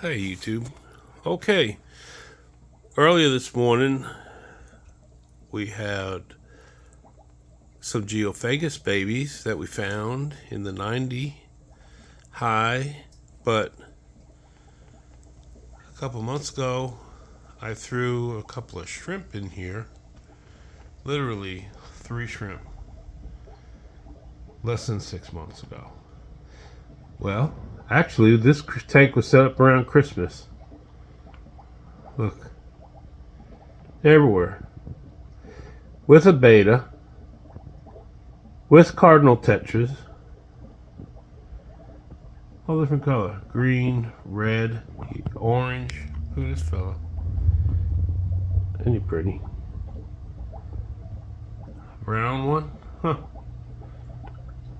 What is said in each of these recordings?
Hey YouTube. Okay, earlier this morning we had some Geophagus babies that we found in the 90 high, but a couple months ago I threw a couple of shrimp in here, literally 3 shrimp, less than 6 months ago. Well, actually this tank was set up around Christmas. Look, everywhere. With a beta, with cardinal tetras, all different color. Green, red, orange. Look at this fella. Ain't he pretty? Brown one? Huh.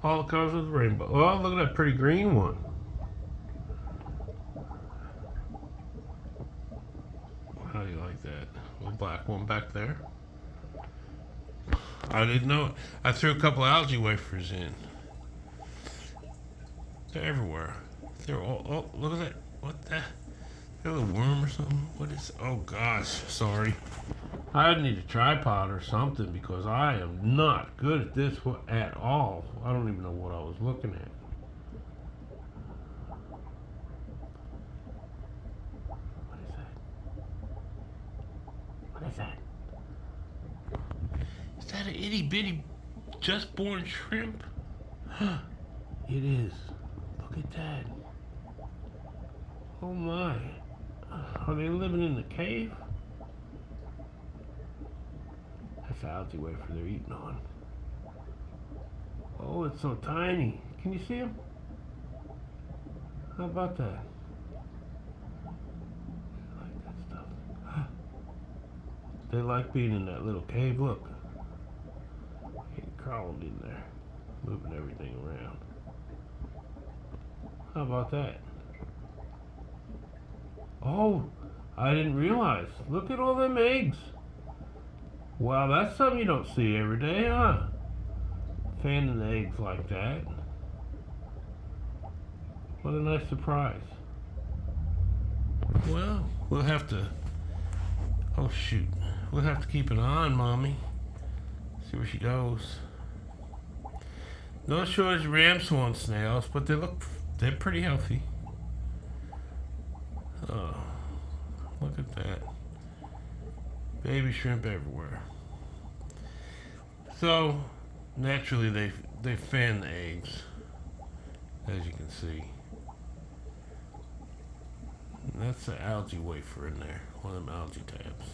All the colors of the rainbow. Oh, look at that pretty green one. How do you like that? Little black one back there. I didn't know it. I threw a couple algae wafers in. They're everywhere. They're all, oh, look at that. What the? A little worm or something? What is? Oh gosh, sorry. I need a tripod or something because I am not good at this at all. I don't even know what I was looking at. What is that? What is that? Is that an itty bitty just born shrimp? It is. Look at that. Oh my. Are they living in the cave? That's algae wafer they're eating on. Oh, it's so tiny. Can you see them? How about that? I like that stuff. They like being in that little cave. Look. He crawled in there, moving everything around. How about that? Oh, I didn't realize. Look at all them eggs. Wow, that's something you don't see every day, huh? Fanning the eggs like that. What a nice surprise. Well, we'll have to... Oh, shoot. We'll have to keep an eye on Mommy. See where she goes. No shortage of ram swan snails, but they're pretty healthy. Oh, look at that. Baby shrimp everywhere. So, naturally they fan the eggs, as you can see. And that's the algae wafer in there, one of them algae tabs.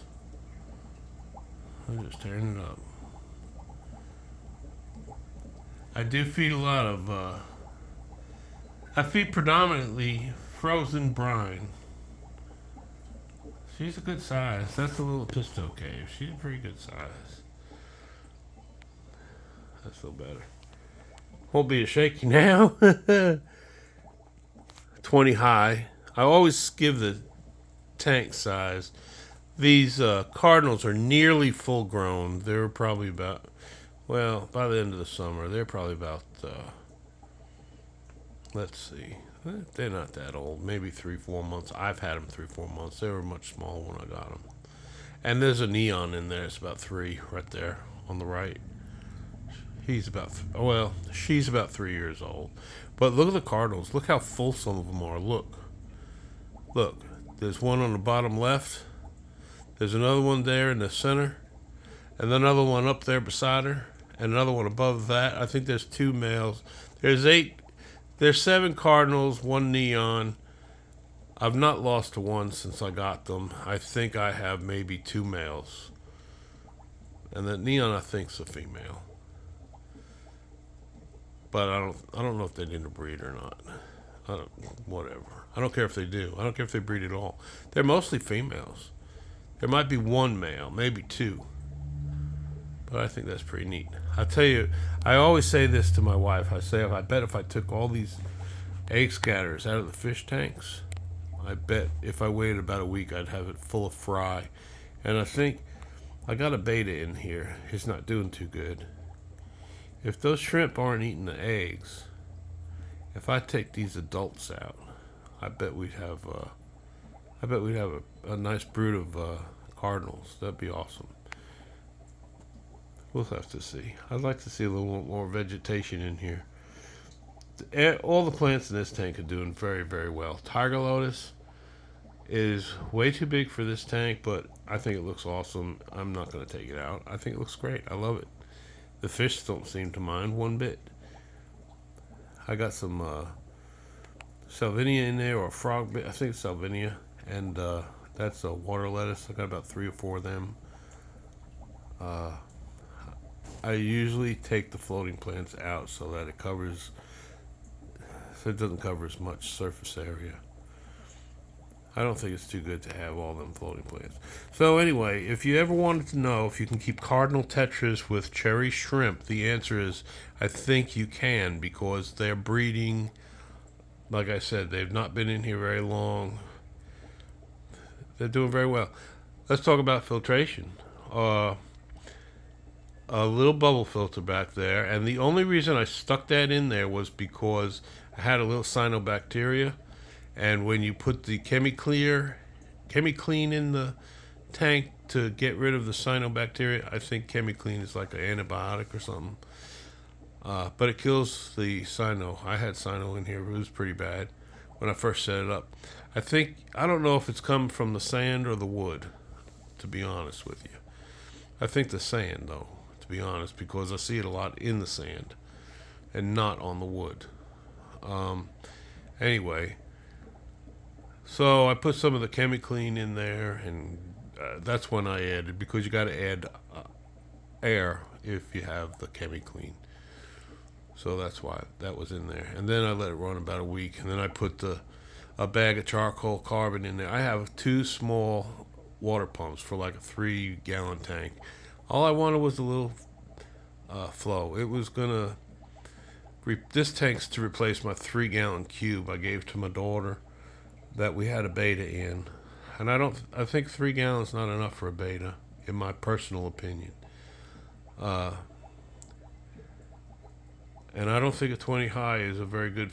I'm just tearing it up. I do feed a lot of, I feed predominantly frozen brine. She's a good size. That's a little pisto cave. She's a pretty good size. That's feel better. Won't be a shaky now. 20 high. I always give the tank size. These cardinals are nearly full grown. They're probably about, well, by the end of the summer, they're probably about, let's see. They're not that old. Maybe 3-4 months. I've had them 3-4 months. They were much smaller when I got them. And there's a neon in there. It's about 3 right there on the right. She's about 3 years old. But look at the cardinals. Look how full some of them are. Look. There's one on the bottom left. There's another one there in the center. And another one up there beside her. And another one above that. I think there's 2 males. There's 7 cardinals, 1 neon. I've not lost to one since I got them. I think I have maybe 2 males. And the neon I think's a female. But I don't know if they need to breed or not. Whatever. I don't care if they do. I don't care if they breed at all. They're mostly females. There might be 1 male, maybe 2. But I think that's pretty neat. I tell you, I always say this to my wife. I say, I bet if I took all these egg scatters out of the fish tanks, I bet if I waited about a week, I'd have it full of fry. And I think I got a beta in here. He's not doing too good. If those shrimp aren't eating the eggs, if I take these adults out, I bet we'd have I bet we'd have a nice brood of cardinals. That'd be awesome. We'll have to see. I'd like to see a little more vegetation in here. All the plants in this tank are doing very, very well. Tiger lotus is way too big for this tank, but I think it looks awesome. I'm not going to take it out. I think it looks great. I love it. The fish don't seem to mind one bit. I got some salvinia in there, or frog bit. I think it's salvinia, and that's a water lettuce. I got about 3 or 4 of them. I usually take the floating plants out so that it covers, so it doesn't cover as much surface area. I don't think it's too good to have all them floating plants. So anyway, if you ever wanted to know if you can keep cardinal tetras with cherry shrimp, the answer is I think you can, because they're breeding. Like I said, they've not been in here very long. They're doing very well. Let's talk about filtration. A little bubble filter back there, and the only reason I stuck that in there was because I had a little cyanobacteria, and when you put the ChemiClean in the tank to get rid of the cyanobacteria, I think ChemiClean is like an antibiotic or something, but it kills the cyano. I had cyano in here. It was pretty bad when I first set it up. I don't know if it's come from the sand or the wood, to be honest with you. I think the sand, though, to be honest, because I see it a lot in the sand and not on the wood. Anyway, so I put some of the ChemiClean in there, and that's when I added, because you got to add air if you have the ChemiClean. So that's why that was in there. And then I let it run about a week, and then I put a bag of charcoal carbon in there. I have 2 small water pumps for like a 3-gallon tank. All I wanted was a little flow. It was gonna this tank's to replace my 3-gallon cube I gave to my daughter that we had a beta in, and I think 3 gallons not enough for a beta, in my personal opinion. And I don't think a 20 high is a very good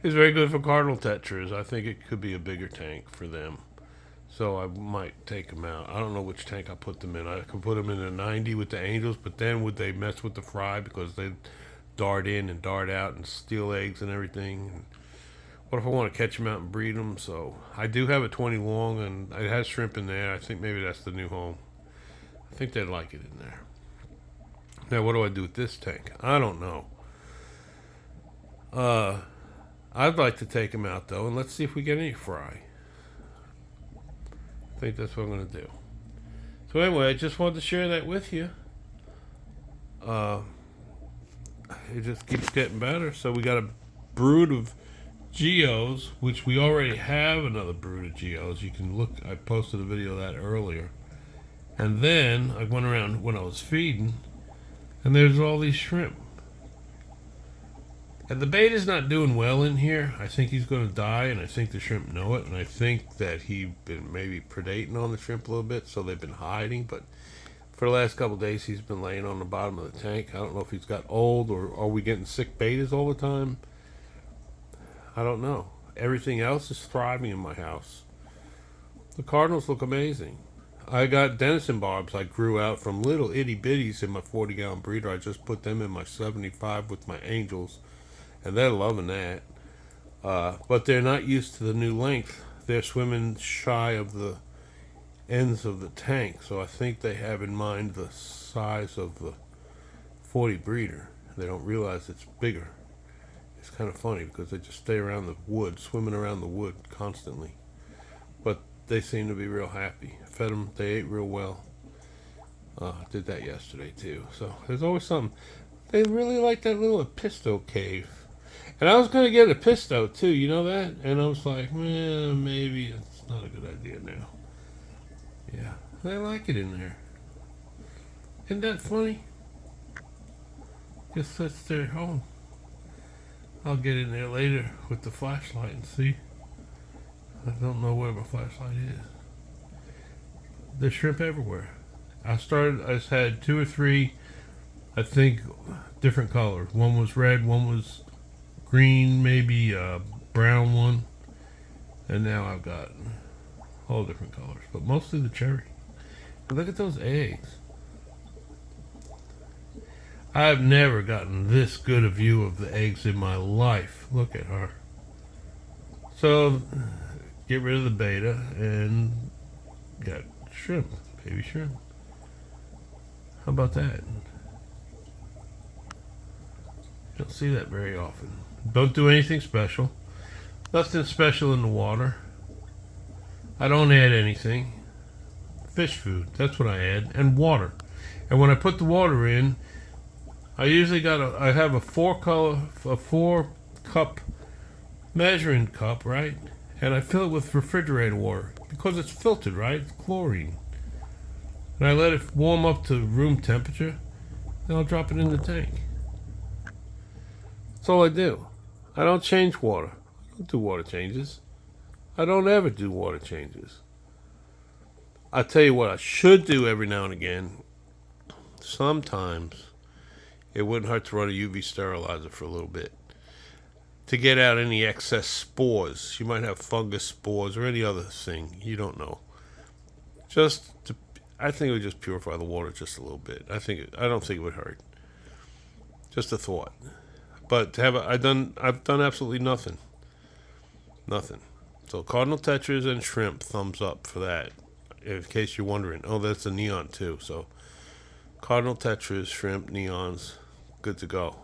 is very good for cardinal tetras. I think it could be a bigger tank for them. So I might take them out. I don't know which tank I put them in. I could put them in a 90 with the angels, but then would they mess with the fry, because they dart in and dart out and steal eggs and everything? And what if I want to catch them out and breed them? So I do have a 20 long, and it has shrimp in there. I think maybe that's the new home. I think they'd like it in there. Now, what do I do with this tank? I don't know. I'd like to take them out, though, and let's see if we get any fry. I think that's what I'm going to do. So anyway, I just wanted to share that with you. It just keeps getting better. So we got a brood of geos, which we already have another brood of geos. You can look, I posted a video of that earlier. And then I went around when I was feeding, and there's all these shrimp. And the beta's not doing well in here. I think he's going to die, and I think the shrimp know it, and I think that he's been maybe predating on the shrimp a little bit, so they've been hiding. But for the last couple of days, he's been laying on the bottom of the tank. I don't know if he's got old, or are we getting sick betas all the time? I don't know. Everything else is thriving in my house. The cardinals look amazing. I got Denison barbs I grew out from little itty bitties in my 40-gallon breeder. I just put them in my 75 with my angels, and they're loving that. But they're not used to the new length. They're swimming shy of the ends of the tank, so I think they have in mind the size of the 40 breeder. They don't realize it's bigger. It's kind of funny because they just stay around the wood, swimming around the wood constantly. But they seem to be real happy. Fed them, they ate real well. Did that yesterday too. So there's always something. They really like that little Episto cave. And I was going to get a Episto too, you know that? And I was like, maybe it's not a good idea now. Yeah, they like it in there. Isn't that funny? Just sits there at home. I'll get in there later with the flashlight and see. I don't know where my flashlight is. There's shrimp everywhere. I had 2 or 3, I think, different colors. One was red, one was green, maybe a brown one. And now I've got all different colors, but mostly the cherry. And look at those eggs. I've never gotten this good a view of the eggs in my life. Look at her. So, get rid of the beta and got shrimp, baby shrimp. How about that? You don't see that very often. Don't do anything special. Nothing special in the water. I don't add anything. Fish food, that's what I add, and water. And when I put the water in, I usually I have a 4-cup measuring cup, right? And I fill it with refrigerator water because it's filtered, right? It's chlorine. And I let it warm up to room temperature, and I'll drop it in the tank. That's all I do. I don't change water. I don't do water changes. I don't ever do water changes. I'll tell you what I should do every now and again. Sometimes it wouldn't hurt to run a UV sterilizer for a little bit to get out any excess spores. You might have fungus spores or any other thing. You don't know. I think it would just purify the water just a little bit. I don't think it would hurt. Just a thought. But I've done absolutely nothing. Nothing. So cardinal tetras and shrimp, thumbs up for that. In case you're wondering. Oh, that's a neon too. So cardinal tetras, shrimp, neons, good to go.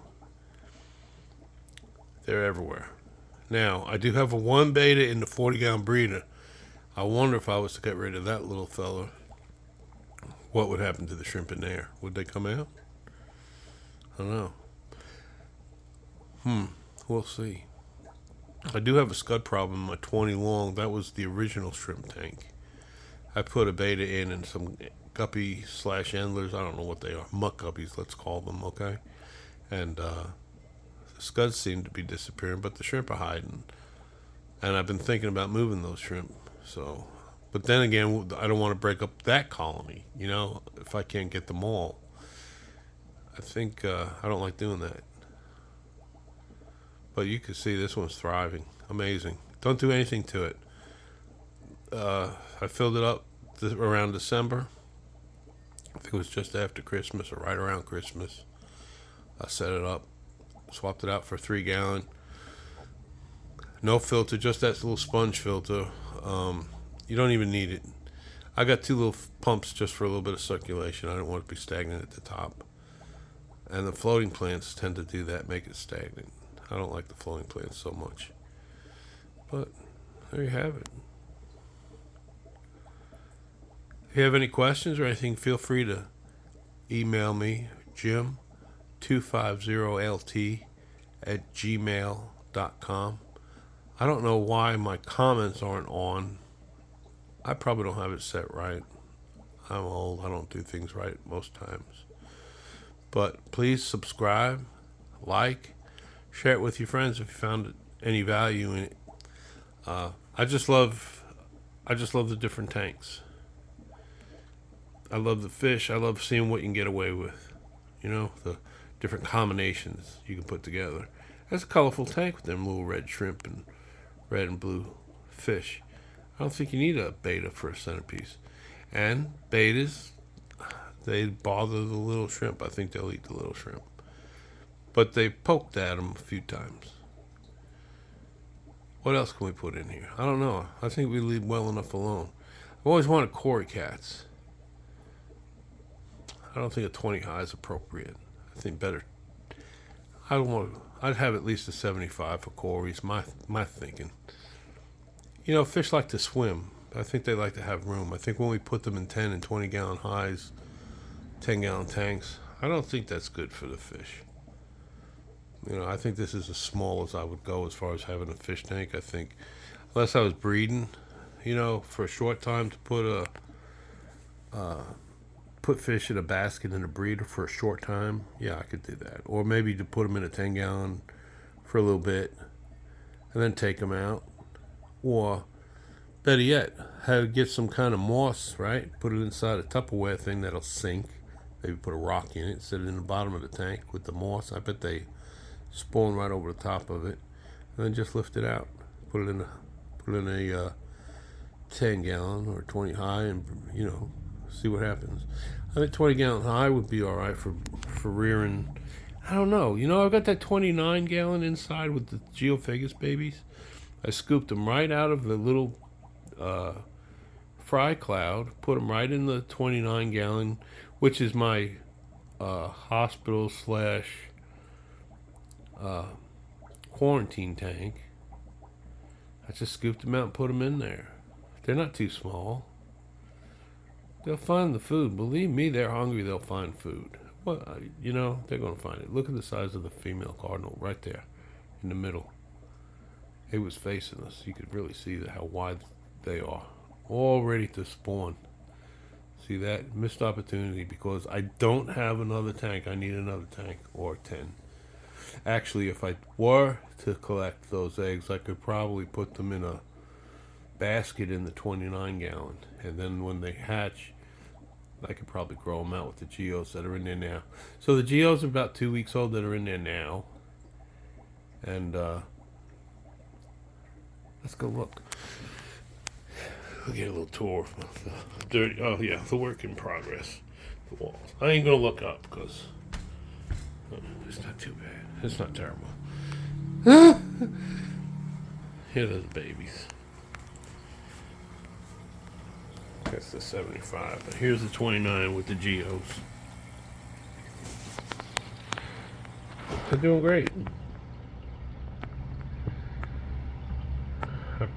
They're everywhere. Now, I do have a 1 beta in the 40-gallon breeder. I wonder if I was to get rid of that little fella, what would happen to the shrimp in there? Would they come out? I don't know. We'll see. I do have a scud problem in my 20 long. That was the original shrimp tank. I put a beta in and some guppy/endlers. I don't know what they are. Muck guppies, let's call them, okay? And the scuds seem to be disappearing, but the shrimp are hiding. And I've been thinking about moving those shrimp. So, but then again, I don't want to break up that colony, if I can't get them all. I think I don't like doing that. But you can see this one's thriving. Amazing. Don't do anything to it. I filled it up around December. I think it was just after Christmas or right around Christmas. I set it up, swapped it out for a 3-gallon. No filter, just that little sponge filter. You don't even need it. I got 2 little pumps just for a little bit of circulation. I don't want it to be stagnant at the top. And the floating plants tend to do that, make it stagnant. I don't like the floating plants so much. But there you have it. If you have any questions or anything, feel free to email me, jim250lt@gmail.com. I don't know why my comments aren't on. I probably don't have it set right. I'm old. I don't do things right most times. But please subscribe, like, share it with your friends if you found any value in it. I just love the different tanks. I love the fish. I love seeing what you can get away with. The different combinations you can put together. That's a colorful tank with them little red shrimp and red and blue fish. I don't think you need a beta for a centerpiece. And betas, they bother the little shrimp. I think they'll eat the little shrimp. But they poked at them a few times. What else can we put in here? I don't know. I think we leave well enough alone. I've always wanted Cory cats. I don't think a 20 high is appropriate. I think better. I'd have at least a 75 for Cory's. My thinking. Fish like to swim. I think they like to have room. I think when we put them in 10 and 20 gallon highs, 10-gallon tanks, I don't think that's good for the fish. I think this is as small as I would go as far as having a fish tank. I think, unless I was breeding, for a short time to put fish in a basket in a breeder for a short time, yeah, I could do that. Or maybe to put them in a 10-gallon for a little bit and then take them out. Or better yet, get some kind of moss, right? Put it inside a Tupperware thing that'll sink. Maybe put a rock in it, set it in the bottom of the tank with the moss. I bet they spawn right over the top of it, and then just lift it out. Put it in a 10 gallon or 20 high and, see what happens. I think 20 gallon high would be all right for rearing. I don't know. I've got that 29 gallon inside with the Geophagus babies. I scooped them right out of the little fry cloud, put them right in the 29 gallon, which is my hospital slash quarantine tank. I just scooped them out and put them in there. They're not too small. They'll find the food. Believe me, they're hungry. They'll find food. Well, they're going to find it. Look at the size of the female cardinal right there in the middle. It was facing us. You could really see how wide they are. All ready to spawn. See that? Missed opportunity because I don't have another tank. I need another tank or 10. Actually, if I were to collect those eggs, I could probably put them in a basket in the 29 gallon. And then when they hatch, I could probably grow them out with the geos that are in there now. So the geos are about 2 weeks old that are in there now. And let's go look. We'll get a little tour of the dirty. Oh yeah, the work in progress. The walls. I ain't gonna look up because it's not too bad. It's not terrible. Here are the babies. That's the 75. But here's the 29 with the geos. They're doing great. I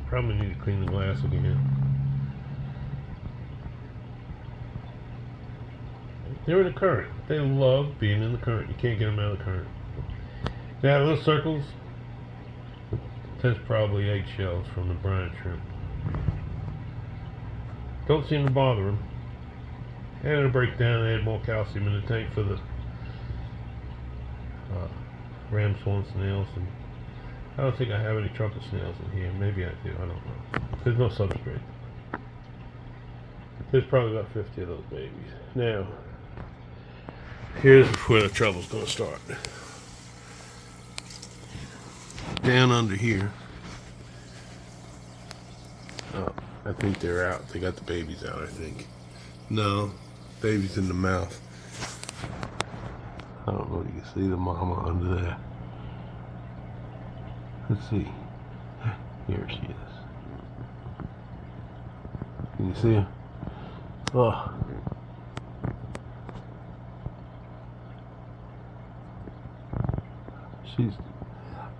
probably need to clean the glass again. They're in the current. They love being in the current. You can't get them out of the current. Now, those circles, that's probably eggshells from the brine shrimp. Don't seem to bother them. And it'll break down and add more calcium in the tank for the ram swan snails. And I don't think I have any trumpet snails in here. Maybe I do. I don't know. There's no substrate. There's probably about 50 of those babies. Now, here's where the trouble's going to start. Down under here. Oh, I think they're out. They got the babies out, I think. No, baby's in the mouth. I don't know if you can see the mama under there. Let's see. Here she is. Can you see her? Oh.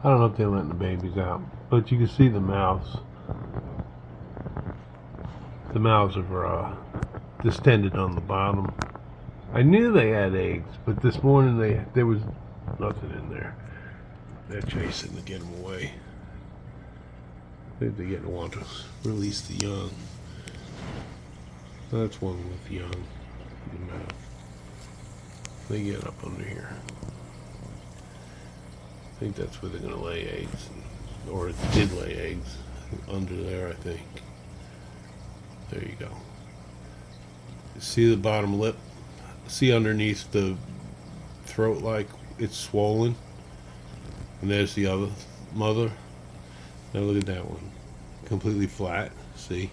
I don't know if they're letting the babies out, but you can see the mouths. The mouths are distended on the bottom. I knew they had eggs, but this morning there was nothing in there. They're chasing to get them away. I think they're getting want to release the young. That's one with young in the mouth. They get up under here. I think that's where they're going to lay eggs, or it did lay eggs under there, I think. There you go. See the bottom lip? See underneath the throat like it's swollen? And there's the other mother. Now look at that one. Completely flat. See?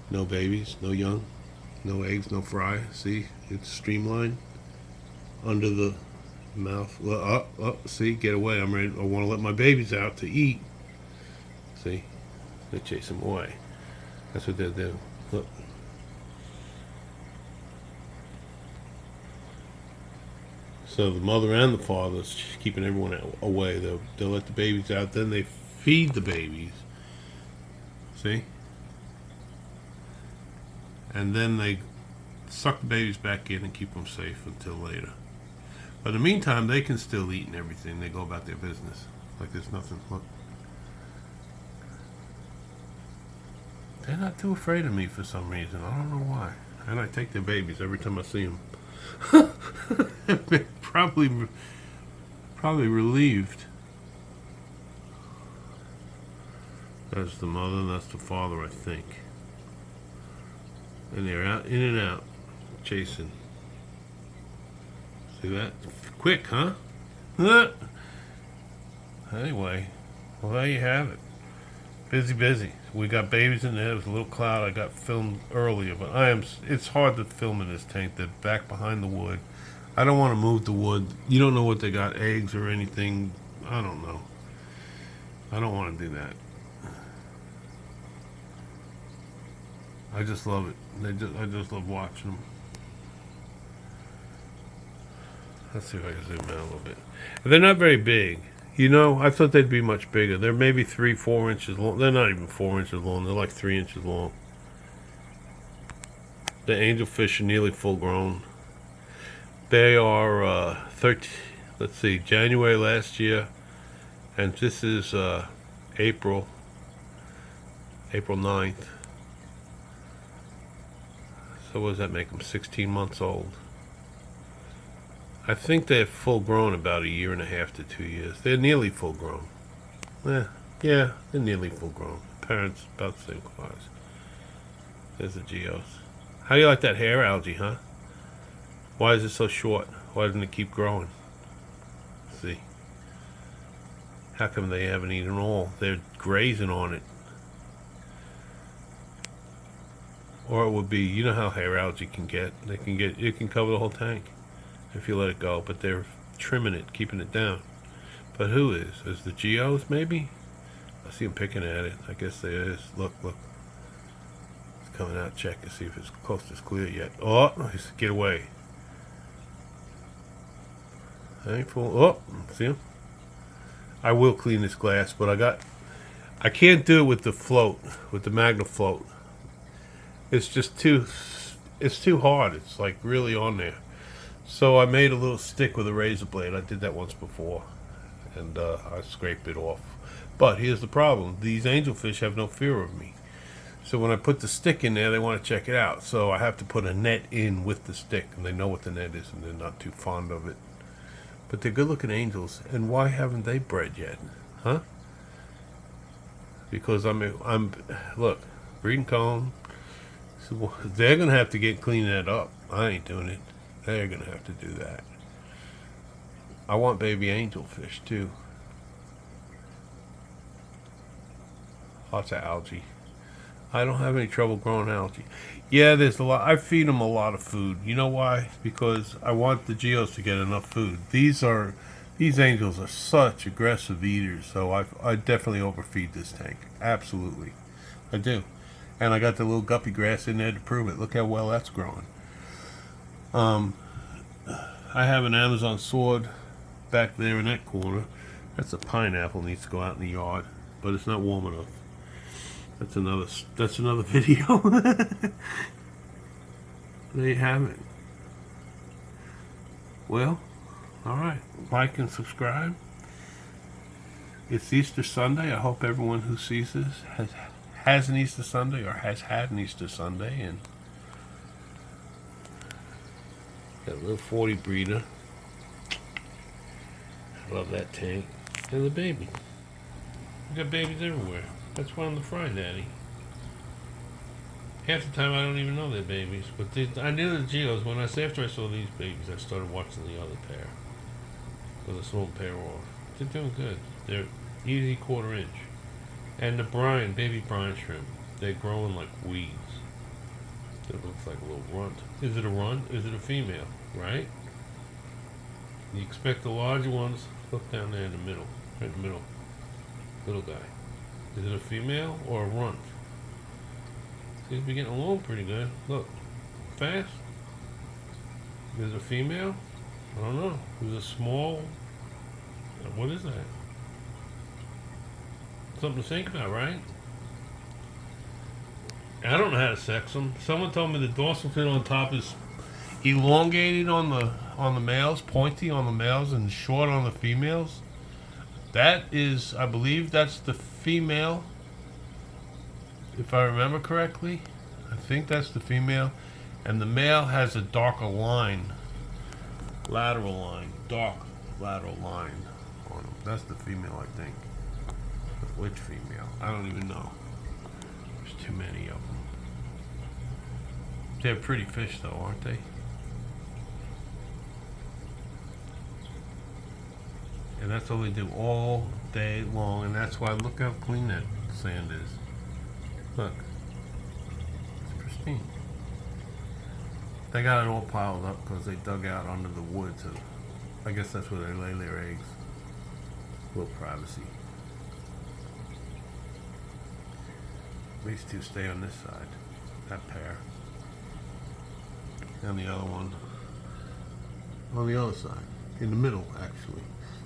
No babies, no young, no eggs, no fry. See? It's streamlined under the mouth. Up, see? Get away. I'm ready. I want to let my babies out to eat. See? They chase them away. That's what they'll do. Look. So the mother and the father's keeping everyone away. They'll let the babies out. Then they feed the babies. See? And then they suck the babies back in and keep them safe until later. But in the meantime, they can still eat and everything. They go about their business like there's nothing. Look. They're not too afraid of me for some reason. I don't know why. And I take their babies every time I see them. probably relieved. That's the mother and that's the father, I think. And they're out, in and out, chasing. See that? Quick, huh? Anyway, well, there you have it. Busy, busy. We got babies in there. There was a little cloud. I got filmed earlier, but it's hard to film in this tank. They're back behind the wood. I don't want to move the wood. You don't know what they got, eggs or anything. I don't know. I don't want to do that. I just love it. I just love watching them. Let's see if I can zoom out a little bit. They're not very big. You know, I thought they'd be much bigger. They're maybe 3-4 inches long. They're not even 4 inches long. They're like 3 inches long. The angelfish are nearly full grown. They are 13. Let's see, January last year, and this is April 9th. So what does that make them? 16 months old. I think they're full grown about 1.5 years to 2 years. They're nearly full grown. Yeah, they're nearly full grown. Parents about the same size. There's the geos. How do you like that hair algae, huh? Why is it so short? Why doesn't it keep growing? Let's see. How come they haven't eaten all? They're grazing on it. Or it would be, you know how hair algae can get. It can cover the whole tank if you let it go, but they're trimming it, keeping it down. But who is? Is the geos maybe? I see them picking at it. I guess there is. Look. It's coming out. Check to see if it's close to clear yet. Oh, get away. I ain't full. Oh, see him? I will clean this glass, but I can't do it with the float, with the Magna float. It's just it's too hard. It's like really on there. So I made a little stick with a razor blade. I did that once before, and I scraped it off. But here's the problem. These angelfish have no fear of me. So when I put the stick in there, they want to check it out. So I have to put a net in with the stick, and they know what the net is, and they're not too fond of it. But they're good-looking angels, and why haven't they bred yet? Huh? Because look, breeding comb. So they're going to have to clean that up. I ain't doing it. They're going to have to do that. I want baby angelfish, too. Lots of algae. I don't have any trouble growing algae. Yeah, there's a lot. I feed them a lot of food. You know why? Because I want the geos to get enough food. These angels are such aggressive eaters, so I definitely overfeed this tank. Absolutely. I do. And I got the little guppy grass in there to prove it. Look how well that's growing. I have an Amazon sword back there in that corner. That's a pineapple, needs to go out in the yard, but it's not warm enough. That's another video. There you have it. Well, alright. Like and subscribe. It's Easter Sunday. I hope everyone who sees this has an Easter Sunday or has had an Easter Sunday. And got a little 40 breeder. I love that tank. And the baby. We got babies everywhere. That's why I'm the fry daddy. Half the time I don't even know they're babies. But I knew the geos. After I saw these babies, I started watching the other pair. With a small pair off. They're doing good. They're easy 1/4 inch. And the baby brine shrimp, they're growing like weeds. It looks like a little runt. Is it a runt? Is it a female? Right? You expect the larger ones. Look down there in the middle. Right in the middle. Little guy. Is it a female or a runt? Seems to be getting along pretty good. Look. Fast. Is it a female? I don't know. Is it a small? What is that? Something to think about, right? I don't know how to sex them. Someone told me the dorsal fin on top is elongated on the males, pointy on the males, and short on the females. That is, I believe that's the female, if I remember correctly. I think that's the female. And the male has a darker line, lateral line, dark lateral line on him. That's the female, I think. Which female? I don't even know. There's too many of them. They're pretty fish though, aren't they? And that's all they do all day long, and that's why look how clean that the sand is. Look. It's pristine. They got it all piled up because they dug out under the woods. And I guess that's where they lay their eggs. A little privacy. These two stay on this side. That pair. And the other one on the other side. In the middle, actually.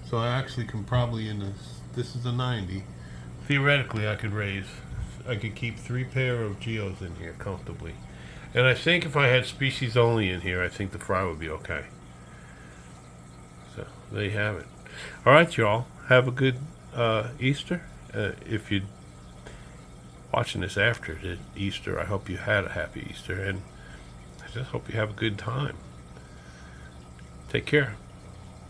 So I actually can probably, this is a 90. Theoretically, I could keep 3 pair of geos in here comfortably. And I think if I had species only in here, I think the fry would be okay. So, there you have it. Alright, y'all. Have a good Easter. If you're watching this after the Easter, I hope you had a happy Easter. And I just hope you have a good time. Take care.